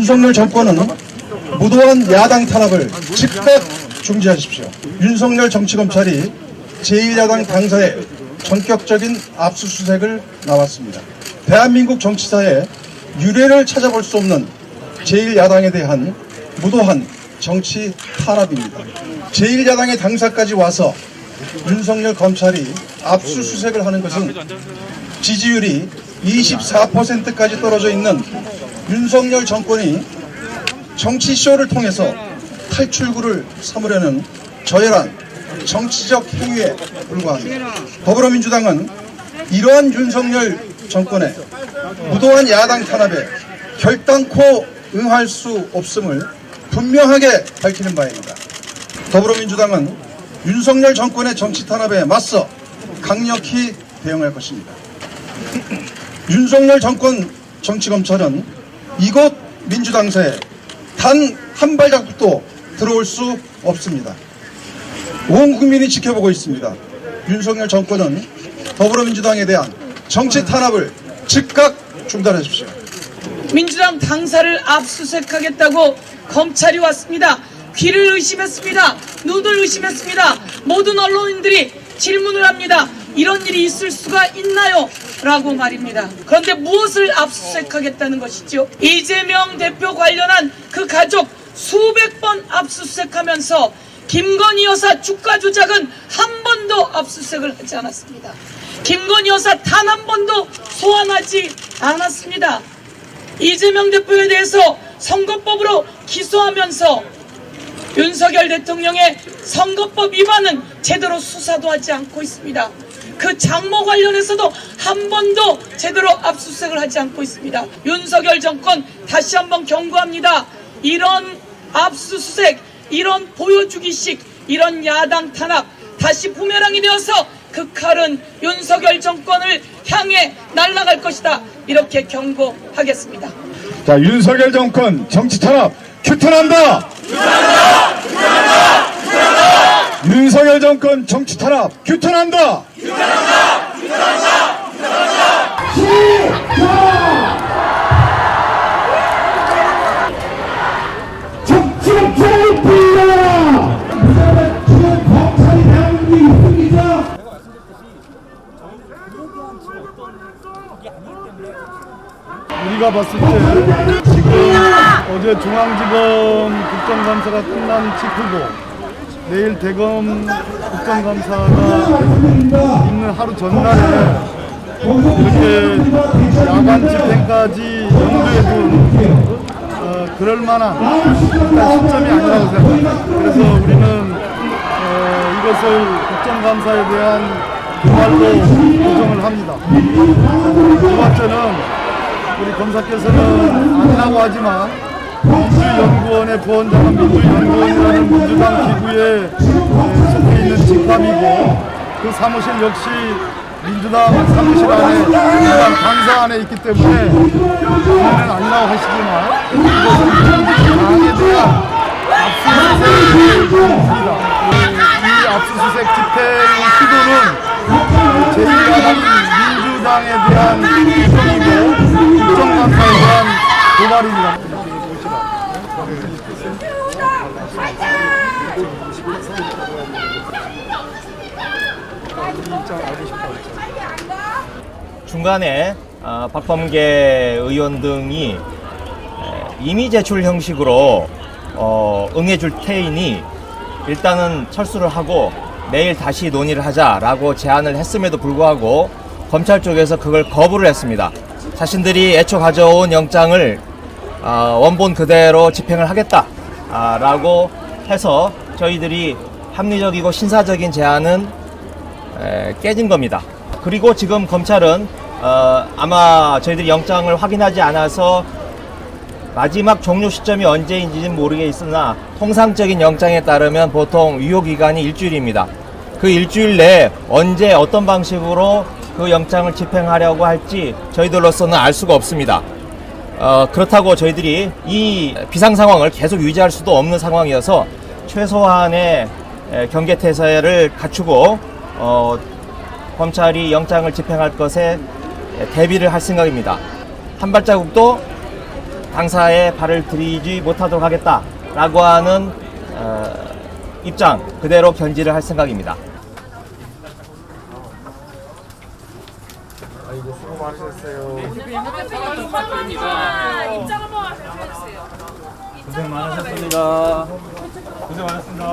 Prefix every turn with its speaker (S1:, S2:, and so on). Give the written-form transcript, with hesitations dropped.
S1: 윤석열 정권은 무도한 야당 탄압을 즉각 중지하십시오. 윤석열 정치검찰이 제1야당 당사의 전격적인 압수수색을 나왔습니다. 대한민국 정치사에 유례를 찾아볼 수 없는 제1야당에 대한 무도한 정치 탄압입니다. 제1야당의 당사까지 와서 윤석열 검찰이 압수수색을 하는 것은 지지율이 24%까지 떨어져 있는 윤석열 정권이 정치쇼를 통해서 탈출구를 삼으려는 저열한 정치적 행위에 불과합니다. 더불어민주당은 이러한 윤석열 정권의 무도한 야당 탄압에 결단코 응할 수 없음을 분명하게 밝히는 바입니다. 더불어민주당은 윤석열 정권의 정치 탄압에 맞서 강력히 대응할 것입니다. 윤석열 정권 정치검찰은 이곳 민주당사에 단 한 발자국도 들어올 수 없습니다. 온 국민이 지켜보고 있습니다. 윤석열 정권은 더불어민주당에 대한 정치 탄압을 즉각 중단하십시오.
S2: 민주당 당사를 압수수색하겠다고 검찰이 왔습니다. 귀를 의심했습니다. 눈을 의심했습니다. 모든 언론인들이 질문을 합니다. 이런 일이 있을 수가 있나요? 라고 말입니다. 그런데 무엇을 압수수색하겠다는 것이죠? 이재명 대표 관련한 그 가족 수백 번 압수수색하면서 김건희 여사 주가 조작은 한 번도 압수수색을 하지 않았습니다. 김건희 여사 단 한 번도 소환하지 않았습니다. 이재명 대표에 대해서 선거법으로 기소하면서 윤석열 대통령의 선거법 위반은 제대로 수사도 하지 않고 있습니다. 그 장모 관련해서도 한 번도 제대로 압수수색을 하지 않고 있습니다. 윤석열 정권 다시 한번 경고합니다. 이런 압수수색, 이런 보여주기식, 이런 야당 탄압 다시 부메랑이 되어서 그 칼은 윤석열 정권을 향해 날아갈 것이다. 이렇게 경고하겠습니다.
S3: 자, 윤석열 정권 정치 탄압 규탄한다! 규탄한다! 규탄한다! 규탄한다! 윤석열 정권 정치 탄압 규탄한다! 규탄한다! 규탄한다! 규탄한다! 시작! 정치검찰을 불러라! 지금 검찰이 대한민국이 있습니다. 우리가 봤을 때 지금 어제 중앙지검 국정감사가 끝난 직후고 내일 대검 국정감사가 있는 하루 전날에 이렇게 야간 집행까지 염두에 둔 그럴 만한 시점이 아니라고 생각합니다. 그래서 우리는 이것을 국정감사에 대한 부활로 조정을 합니다. 두 번째는 우리 검사께서는 아니라고 하지만 민주연구원의 부원장은 민주연구원이라는 민주당 기구에 속해 있는 직함이고 그 사무실 역시 민주당 사무실 안에 민주당 당사 안에 있기 때문에 본인은 아니라고 하시지만 이것은 민주당에 대한 압수수색입니다. 이 압수수색 집행 시도는 제1야당 민주당에 대한 부정이고 국정감사에 대한 도발입니다.
S4: 중간에 박범계 의원 등이 이미 제출 형식으로 응해줄 테이니 일단은 철수를 하고 내일 다시 논의를 하자라고 제안을 했음에도 불구하고 검찰 쪽에서 그걸 거부를 했습니다. 자신들이 애초 가져온 영장을 원본 그대로 집행을 하겠다라고 해서 저희들이 합리적이고 신사적인 제안은 깨진 겁니다. 그리고 지금 검찰은 아마 저희들이 영장을 확인하지 않아서 마지막 종료 시점이 언제인지는 모르겠으나 통상적인 영장에 따르면 보통 유효기간이 일주일입니다. 그 일주일 내에 언제 어떤 방식으로 그 영장을 집행하려고 할지 저희들로서는 알 수가 없습니다. 그렇다고 저희들이 이 비상 상황을 계속 유지할 수도 없는 상황이어서 최소한의 경계태세를 갖추고 검찰이 영장을 집행할 것에 대비를 할 생각입니다. 한 발자국도 당사에 발을 들이지 못하도록 하겠다라고 하는 입장 그대로 견지를 할 생각입니다.
S3: 아이고 수고 많으셨어요.
S5: 입장 한번 해주세요.
S3: 고생 많으셨습니다. 고생 많았습니다.